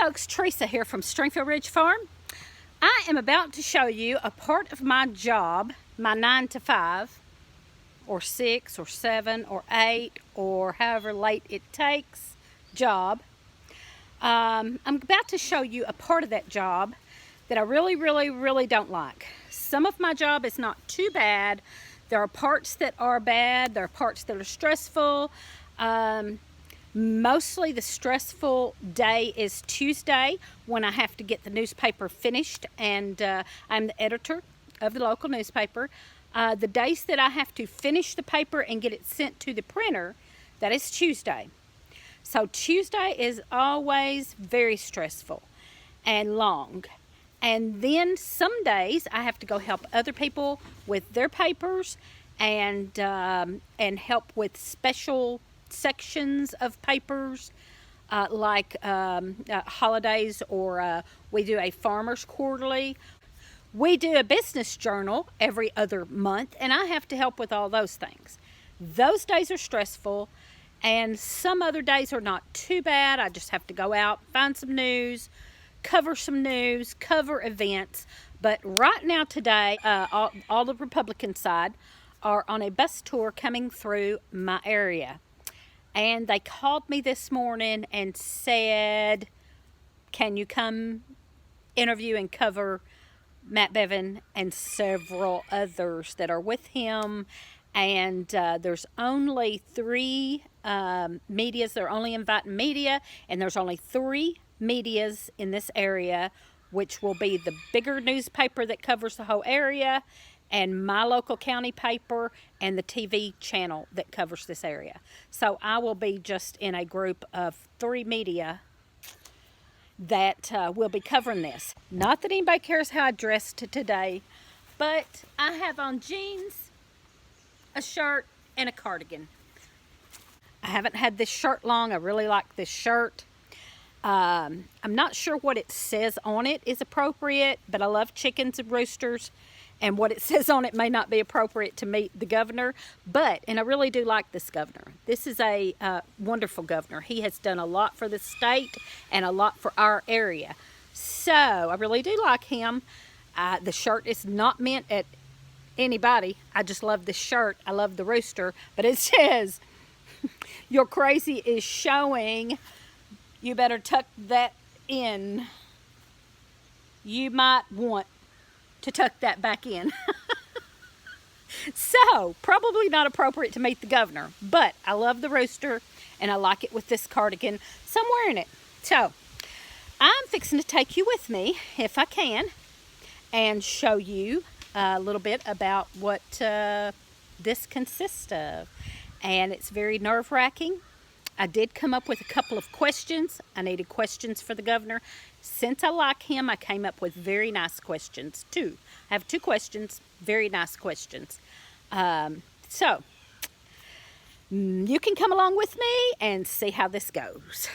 folks, Teresa here from Stringfield Ridge Farm. I am about to show you a part of my job, my 9 to 5, or 6, or 7, or 8, or however late it takes job. I'm about to show you a part of that job that I really don't like. Some of my job is not too bad. There are parts that are bad. There are parts that are stressful. Mostly the stressful day is Tuesday when I have to get the newspaper finished, and I'm the editor of the local newspaper. The days that I have to finish the paper and get it sent to the printer, that is Tuesday. So Tuesday is always very stressful and long. And then some days I have to go help other people with their papers and help with special sections of papers like holidays, or we do a farmer's quarterly. We do a business journal every other month, and I have to help with all those things. Those days are stressful, and some other days are not too bad. I just have to go out, find some news, cover events. But right now today, all the Republican side are on a bus tour coming through my area. And they called me this morning and said, can you come interview and cover Matt Bevin and several others that are with him? And there's only 3 medias. They're only inviting media, and there's only 3 medias in this area, which will be the bigger newspaper that covers the whole area, and my local county paper, and the TV channel that covers this area. So I will be just in a group of 3 media that will be covering this. Not that anybody cares how I dressed today, but I have on jeans, a shirt, and a cardigan. I haven't had this shirt long. I really like this shirt. I'm not sure what it says on it is appropriate, but I love chickens and roosters, and what it says on it may not be appropriate to meet the governor, and I really do like this governor. This is a wonderful governor. He has done a lot for the state and a lot for our area. So I really do like him. The shirt is not meant at anybody. I just love the shirt. I love the rooster, but it says, "Your crazy is showing. You better tuck that in. You might want to tuck that back in." So probably not appropriate to meet the governor, but I love the rooster and I like it with this cardigan, so I'm wearing it. So I'm fixing to take you with me, if I can, and show you a little bit about what this consists of. And it's very nerve-wracking. I did come up with a couple of questions. I needed questions for the governor. Since I like him, I came up with very nice questions, too. I have 2 questions, very nice questions. So, you can come along with me and see how this goes.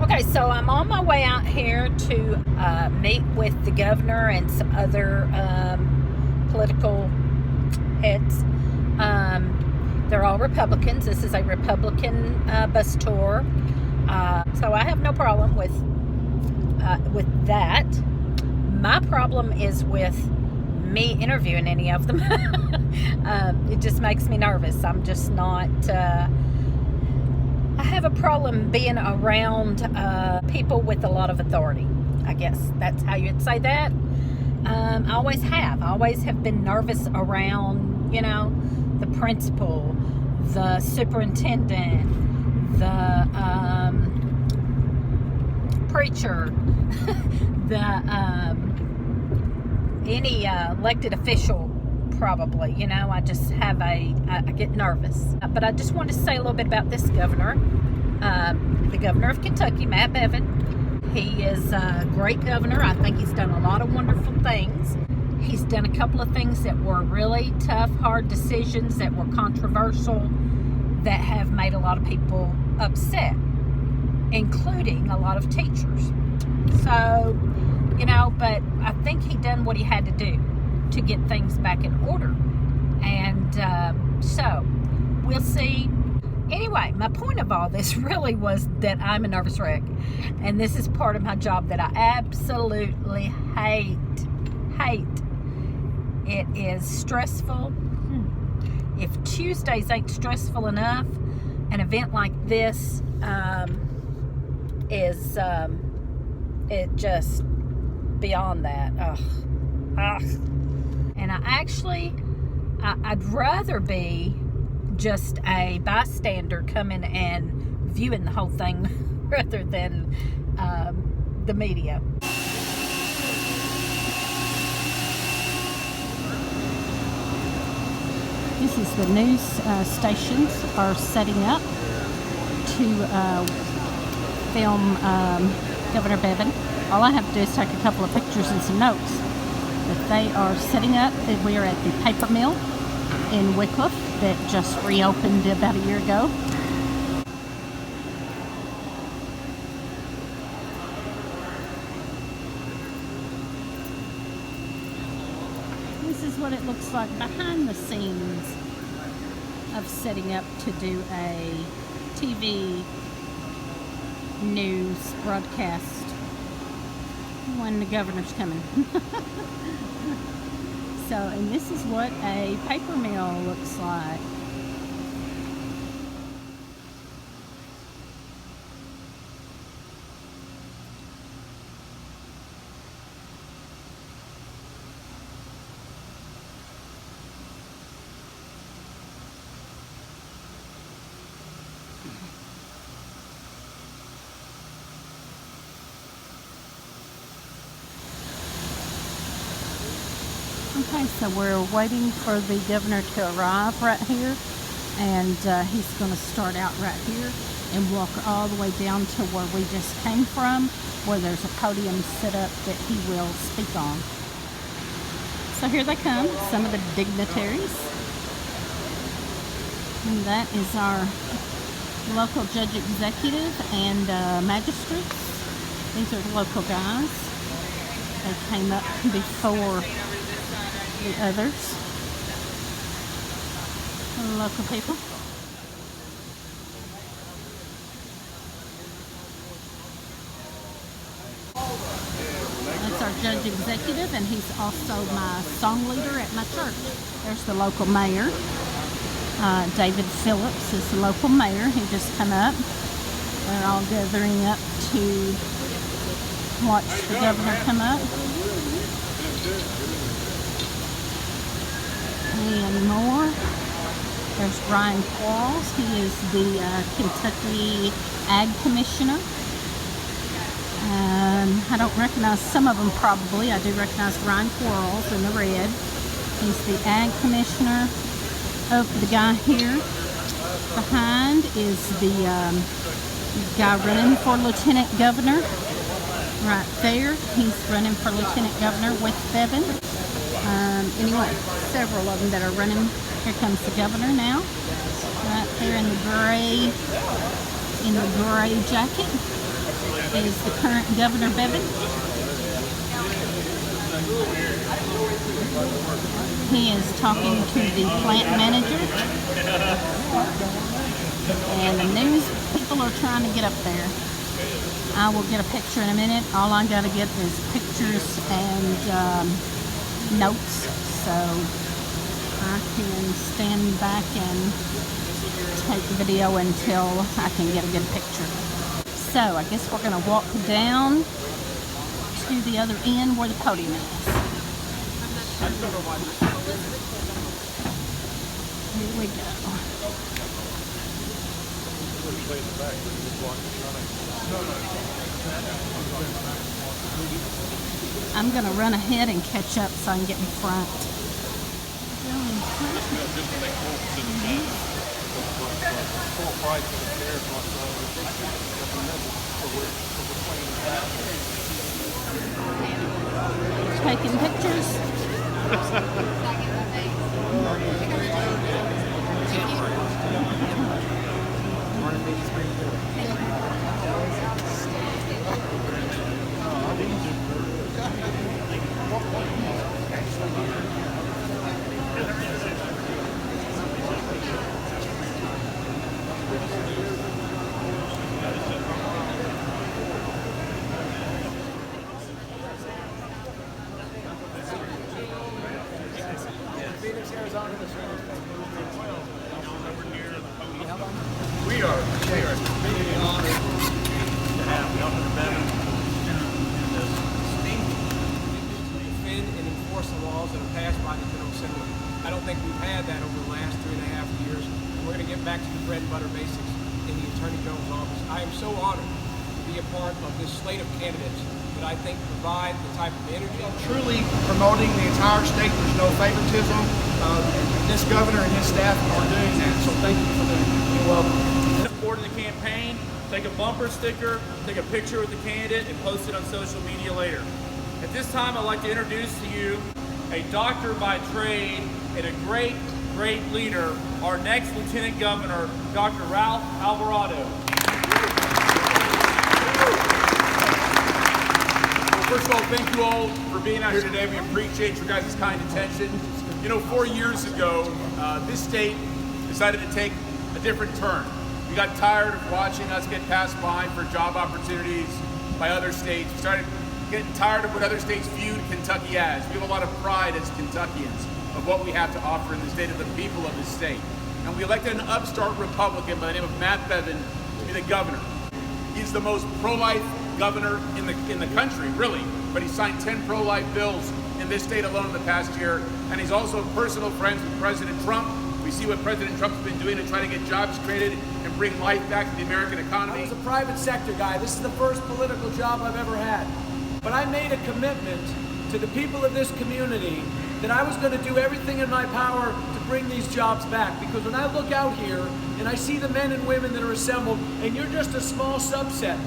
Okay, so I'm on my way out here to meet with the governor and some other political heads. They're all Republicans. This is a Republican bus tour. So I have no problem with that. My problem is with me interviewing any of them. It just makes me nervous. I'm just not... I have a problem being around people with a lot of authority. I guess that's how you'd say that. I always have. I always have been nervous around, the principal, the superintendent, the preacher, any elected official, probably. I just have I get nervous. But I just want to say a little bit about this governor, the governor of Kentucky, Matt Bevin. He is a great governor. I think he's done a lot of wonderful things. He's done a couple of things that were really tough, hard decisions that were controversial, that have made a lot of people upset, including a lot of teachers. So, but I think he done what he had to do to get things back in order. And so, we'll see Anyway, my point of all this really was that I'm a nervous wreck. And this is part of my job that I absolutely hate. It is stressful. If Tuesdays ain't stressful enough, an event like this is it just beyond that. Ugh. And I'd rather be just a bystander coming and viewing the whole thing rather than the media. This is the news stations are setting up to film Governor Bevin. All I have to do is take a couple of pictures and some notes. But they are setting up. We are at the paper mill in Wickliffe that just reopened about a year ago. This is what it looks like behind the scenes of setting up to do a TV news broadcast when the governor's coming. So, and this is what a paper mill looks like. Okay, so we're waiting for the governor to arrive right here, and he's going to start out right here and walk all the way down to where we just came from, where there's a podium set up that he will speak on. So here they come, some of the dignitaries. And that is our local judge executive and magistrates. These are the local guys. They came up before the others, the local people. That's our judge executive, and he's also my song leader at my church. There's the local mayor. David Phillips is the local mayor. He just come up. They're all gathering up to watch the governor come up. And more. There's Brian Quarles. He is the Kentucky Ag Commissioner. I don't recognize some of them probably. I do recognize Brian Quarles in the red. He's the Ag Commissioner. Oh, the guy here behind is the guy running for Lieutenant Governor. Right there. He's running for Lieutenant Governor with Bevin. Anyway, several of them that are running. Here comes the governor now. Right there in the gray jacket is the current Governor Bevin. He is talking to the plant manager. And the news people are trying to get up there. I will get a picture in a minute. All I gotta get is pictures and notes, so I can stand back and take the video until I can get a good picture. So I guess we're going to walk down to the other end where the podium is. Here we go. I'm going to run ahead and catch up so I can get in front. Taking pictures. Governor Bevin and defend and enforce the laws that are passed by the General Assembly. I don't think we've had that over the last 3.5 years. And we're going to get back to the bread and butter basics in the Attorney General's office. I am so honored to be a part of this slate of candidates that I think provide the type of energy. Truly promoting the entire state. There's no favoritism. This governor and his staff are doing that. So thank you for that. You're welcome. Support the campaign, take a bumper sticker, take a picture with the candidate, and post it on social media later. At this time, I'd like to introduce to you a doctor by trade and a great leader, our next Lieutenant Governor, Dr. Ralph Alvarado. Well, first of all, thank you all for being out here today. We appreciate your guys' kind intention. You know, 4 years ago, this state decided to take a different turn. We got tired of watching us get passed by for job opportunities by other states. We started getting tired of what other states viewed Kentucky as. We have a lot of pride as Kentuckians of what we have to offer in the state of the people of this state. And we elected an upstart Republican by the name of Matt Bevin to be the governor. He's the most pro-life governor in the country, really, but he signed 10 pro-life bills in this state alone in the past year. And he's also personal friends with President Trump. We see what President Trump's been doing to try to get jobs created and bring life back to the American economy. I was a private sector guy. This is the first political job I've ever had. But I made a commitment to the people of this community that I was going to do everything in my power to bring these jobs back. Because when I look out here and I see the men and women that are assembled, and you're just a small subset,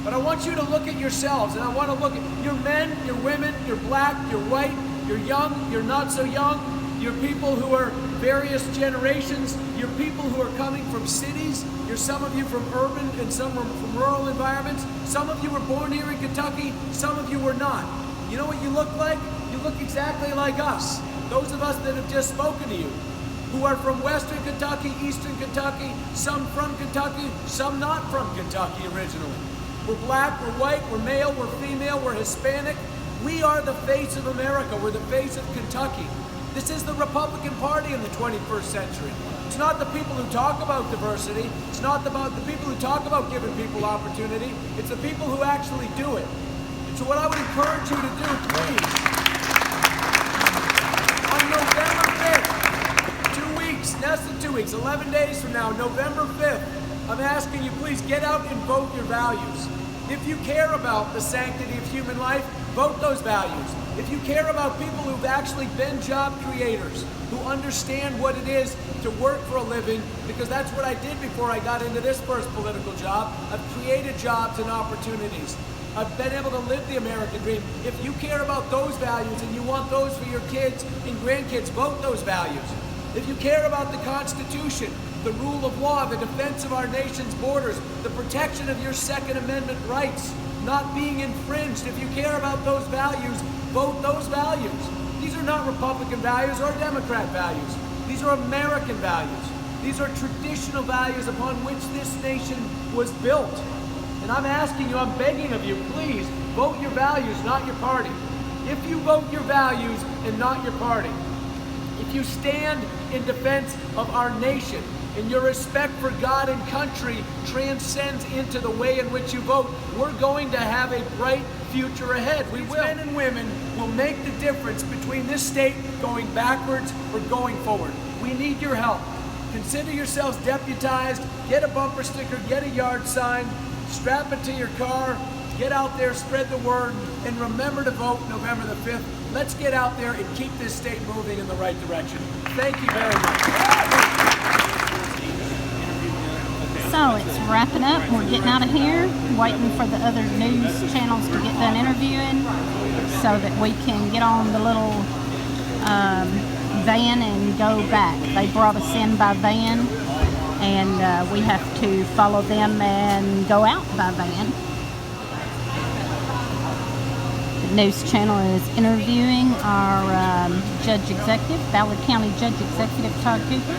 but I want you to look at yourselves, and I want to look at your men, your women, you're black, you're white, you're young, you're not so young, you're people who are various generations, you're people who are coming from cities, you're some of you from urban and some from rural environments, some of you were born here in Kentucky, some of you were not. You know what you look like? You look exactly like us. Those of us that have just spoken to you, who are from Western Kentucky, Eastern Kentucky, some from Kentucky, some not from Kentucky originally. We're black, we're white, we're male, we're female, we're Hispanic. We are the face of America. We're the face of Kentucky. This is the Republican Party in the 21st century. It's not the people who talk about diversity. It's not about the people who talk about giving people opportunity. It's the people who actually do it. So what I would encourage you to do, please, on November 5th, 2 weeks, less than 2 weeks, 11 days from now, November 5th, I'm asking you, please get out and vote your values. If you care about the sanctity of human life, vote those values. If you care about people who've actually been job creators, who understand what it is to work for a living, because that's what I did before I got into this first political job. I've created jobs and opportunities. I've been able to live the American dream. If you care about those values and you want those for your kids and grandkids, vote those values. If you care about the Constitution, the rule of law, the defense of our nation's borders, the protection of your Second Amendment rights not being infringed, if you care about those values, vote those values. These are not Republican values or Democrat values. These are American values. These are traditional values upon which this nation was built. And I'm asking you, I'm begging of you, please vote your values, not your party. If you vote your values and not your party, if you stand in defense of our nation and your respect for God and country transcends into the way in which you vote, we're going to have a bright future ahead. We will. Men and women will make the difference between this state going backwards or going forward. We need your help. Consider yourselves deputized, get a bumper sticker, get a yard sign, strap it to your car, get out there, spread the word, and remember to vote November the 5th. Let's get out there and keep this state moving in the right direction. Thank you very much. So it's wrapping up. We're getting out of here, waiting for the other news channels to get done interviewing so that we can get on the little van and go back. They brought us in by van, and we have to follow them and go out by van. The news channel is interviewing our Judge Executive, Ballard County Judge Executive Todd Cooper.